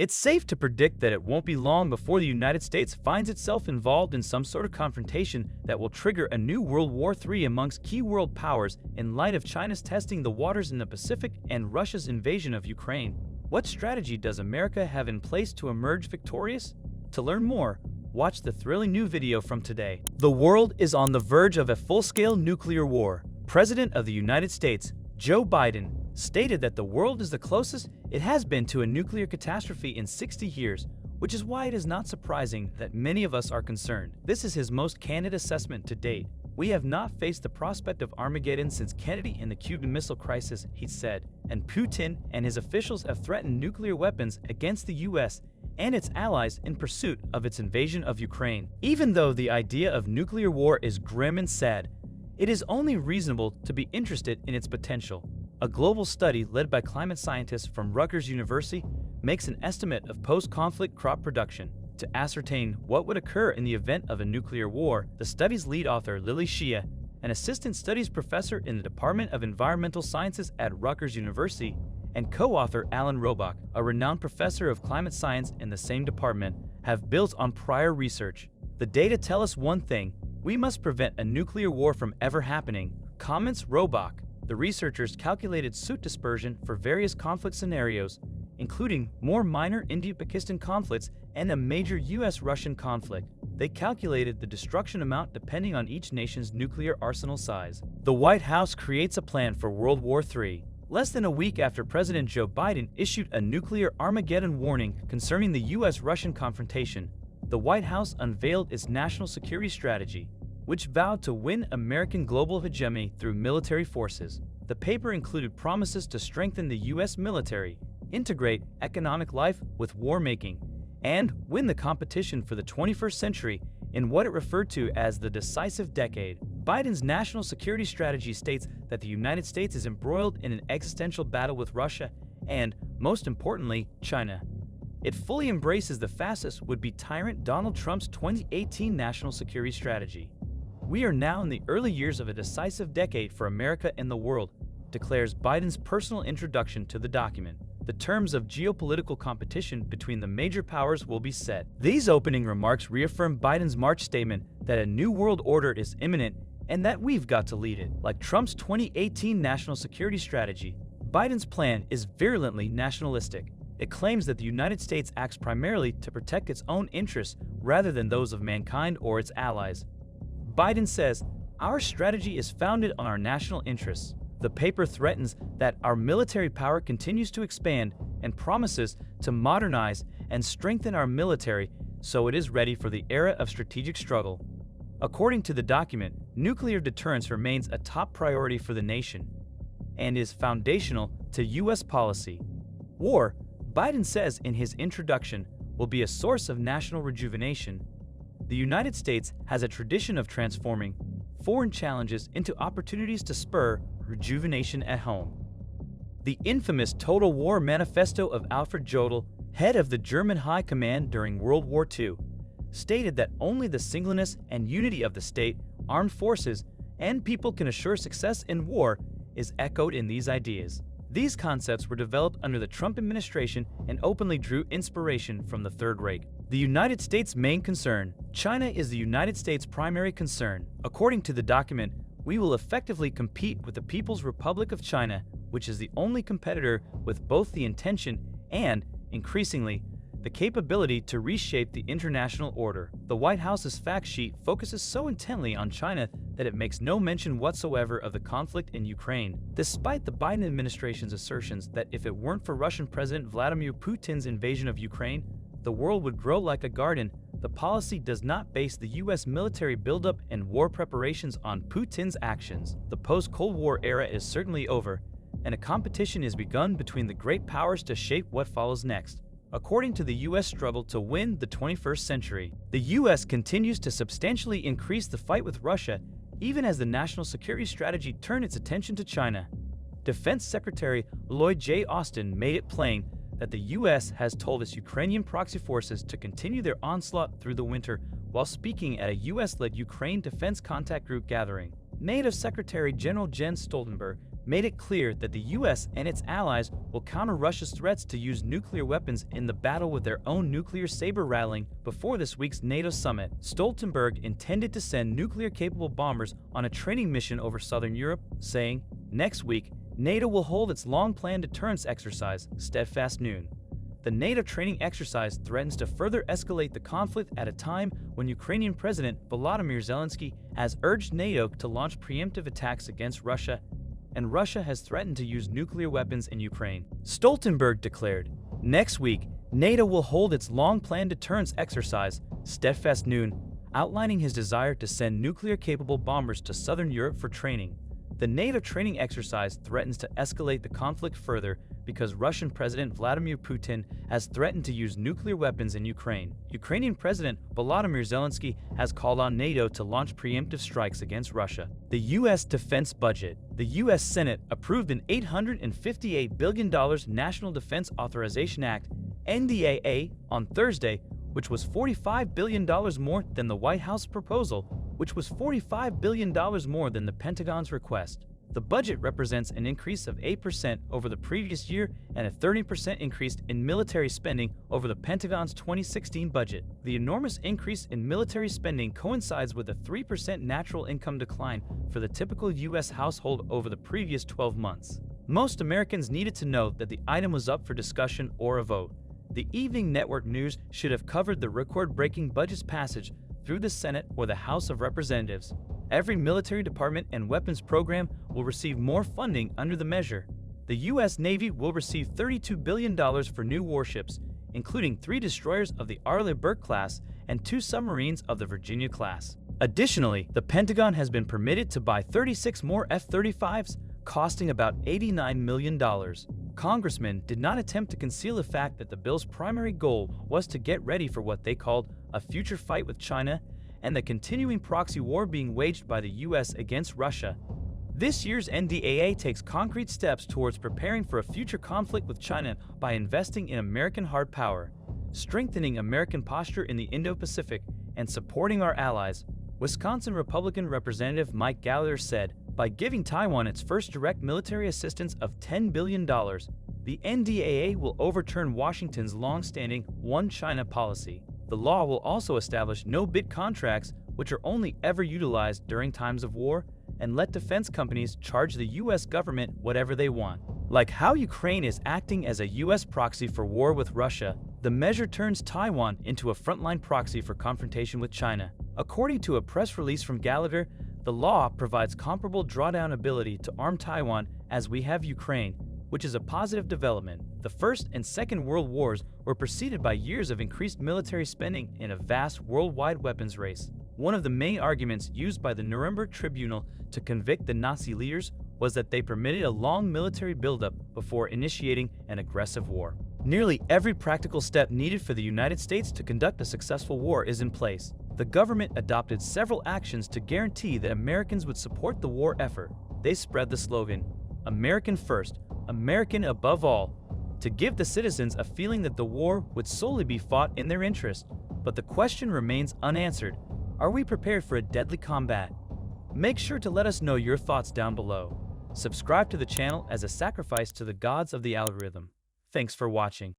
It's safe to predict that it won't be long before the United States finds itself involved in some sort of confrontation that will trigger a new World War III amongst key world powers in light of China's testing the waters in the Pacific and Russia's invasion of Ukraine. What strategy does America have in place to emerge victorious? To learn more, watch the thrilling new video from today. The world is on the verge of a full-scale nuclear war. President of the United States, Joe Biden, stated that the world is the closest it has been to a nuclear catastrophe in 60 years, which is why it is not surprising that many of us are concerned. This is his most candid assessment to date. We have not faced the prospect of Armageddon since Kennedy and the Cuban Missile Crisis, he said, and Putin and his officials have threatened nuclear weapons against the US and its allies in pursuit of its invasion of Ukraine. Even though the idea of nuclear war is grim and sad, it is only reasonable to be interested in its potential. A global study led by climate scientists from Rutgers University makes an estimate of post-conflict crop production. To ascertain what would occur in the event of a nuclear war, the study's lead author, Lily Shia, an assistant studies professor in the Department of Environmental Sciences at Rutgers University, and co-author Alan Robach, a renowned professor of climate science in the same department, have built on prior research. The data tell us one thing: we must prevent a nuclear war from ever happening, comments Robach. The researchers calculated soot dispersion for various conflict scenarios, including more minor Indo-Pakistan conflicts and a major US-Russian conflict. They calculated the destruction amount depending on each nation's nuclear arsenal size. The White House creates a plan for World War III. Less than a week after President Joe Biden issued a nuclear Armageddon warning concerning the US-Russian confrontation, the White House unveiled its national security strategy, which vowed to win American global hegemony through military forces. The paper included promises to strengthen the U.S. military, integrate economic life with war-making, and win the competition for the 21st century in what it referred to as the decisive decade. Biden's national security strategy states that the United States is embroiled in an existential battle with Russia and, most importantly, China. It fully embraces the fascist would-be tyrant Donald Trump's 2018 national security strategy. We are now in the early years of a decisive decade for America and the world, declares Biden's personal introduction to the document. The terms of geopolitical competition between the major powers will be set. These opening remarks reaffirm Biden's March statement that a new world order is imminent and that we've got to lead it. Like Trump's 2018 national security strategy, Biden's plan is virulently nationalistic. It claims that the United States acts primarily to protect its own interests rather than those of mankind or its allies. Biden says, "Our strategy is founded on our national interests." The paper threatens that our military power continues to expand and promises to modernize and strengthen our military so it is ready for the era of strategic struggle. According to the document, nuclear deterrence remains a top priority for the nation and is foundational to U.S. policy. War, Biden says in his introduction, will be a source of national rejuvenation. The United States has a tradition of transforming foreign challenges into opportunities to spur rejuvenation at home. The infamous Total War Manifesto of Alfred Jodl, head of the German High Command during World War II, stated that only the singleness and unity of the state, armed forces, and people can assure success in war is echoed in these ideas. These concepts were developed under the Trump administration and openly drew inspiration from the Third Reich. The United States' main concern. China is the United States' primary concern. According to the document, we will effectively compete with the People's Republic of China, which is the only competitor with both the intention and, increasingly, the capability to reshape the international order. The White House's fact sheet focuses so intently on China that it makes no mention whatsoever of the conflict in Ukraine. Despite the Biden administration's assertions that if it weren't for Russian President Vladimir Putin's invasion of Ukraine, the world would grow like a garden, the policy does not base the U.S. military buildup and war preparations on Putin's actions. The post-Cold War era is certainly over, and a competition is begun between the great powers to shape what follows next. According to the U.S. struggle to win the 21st century, the U.S. continues to substantially increase the fight with Russia, even as the national security strategy turned its attention to China. Defense Secretary Lloyd J. Austin made it plain that the U.S. has told its Ukrainian proxy forces to continue their onslaught through the winter while speaking at a U.S.-led Ukraine Defense Contact Group gathering. NATO Secretary General Jens Stoltenberg made it clear that the US and its allies will counter Russia's threats to use nuclear weapons in the battle with their own nuclear saber-rattling before this week's NATO summit. Stoltenberg intended to send nuclear-capable bombers on a training mission over southern Europe, saying, "Next week, NATO will hold its long-planned deterrence exercise, Steadfast Noon." The NATO training exercise threatens to further escalate the conflict at a time when Ukrainian President Volodymyr Zelensky has urged NATO to launch preemptive attacks against Russia, and Russia has threatened to use nuclear weapons in Ukraine. Stoltenberg declared, "Next week, NATO will hold its long-planned deterrence exercise, Steadfast Noon," outlining his desire to send nuclear-capable bombers to southern Europe for training. The NATO training exercise threatens to escalate the conflict further because Russian President Vladimir Putin has threatened to use nuclear weapons in Ukraine. Ukrainian President Volodymyr Zelensky has called on NATO to launch preemptive strikes against Russia. The U.S. defense budget. The U.S. Senate approved an $858 billion National Defense Authorization Act, NDAA, on Thursday, which was $45 billion more than the White House proposal, which was $45 billion more than the Pentagon's request. The budget represents an increase of 8% over the previous year and a 30% increase in military spending over the Pentagon's 2016 budget. The enormous increase in military spending coincides with a 3% natural income decline for the typical U.S. household over the previous 12 months. Most Americans needed to know that the item was up for discussion or a vote. The evening network news should have covered the record-breaking budget's passage through the Senate or the House of Representatives. Every military department and weapons program will receive more funding under the measure. The U.S. Navy will receive $32 billion for new warships, including 3 destroyers of the Arleigh Burke class and 2 submarines of the Virginia class. Additionally, the Pentagon has been permitted to buy 36 more F-35s, costing about $89 million. Congressmen did not attempt to conceal the fact that the bill's primary goal was to get ready for what they called a future fight with China and the continuing proxy war being waged by the U.S. against Russia. This year's NDAA takes concrete steps towards preparing for a future conflict with China by investing in American hard power, strengthening American posture in the Indo-Pacific, and supporting our allies. Wisconsin Republican Representative Mike Gallagher said, "By giving Taiwan its first direct military assistance of $10 billion, the NDAA will overturn Washington's long-standing One China policy. The law will also establish no-bid contracts, which are only ever utilized during times of war, and let defense companies charge the U.S. government whatever they want." Like how Ukraine is acting as a U.S. proxy for war with Russia, the measure turns Taiwan into a frontline proxy for confrontation with China. According to a press release from Gallagher, the law provides comparable drawdown ability to arm Taiwan as we have Ukraine, which is a positive development. The First and Second World Wars were preceded by years of increased military spending in a vast worldwide weapons race. One of the main arguments used by the Nuremberg Tribunal to convict the Nazi leaders was that they permitted a long military buildup before initiating an aggressive war. Nearly every practical step needed for the United States to conduct a successful war is in place. The government adopted several actions to guarantee that Americans would support the war effort. They spread the slogan, "American first, American above all," to give the citizens a feeling that the war would solely be fought in their interest. But the question remains unanswered. Are we prepared for a deadly combat? Make sure to let us know your thoughts down below. Subscribe to the channel as a sacrifice to the gods of the algorithm. Thanks for watching.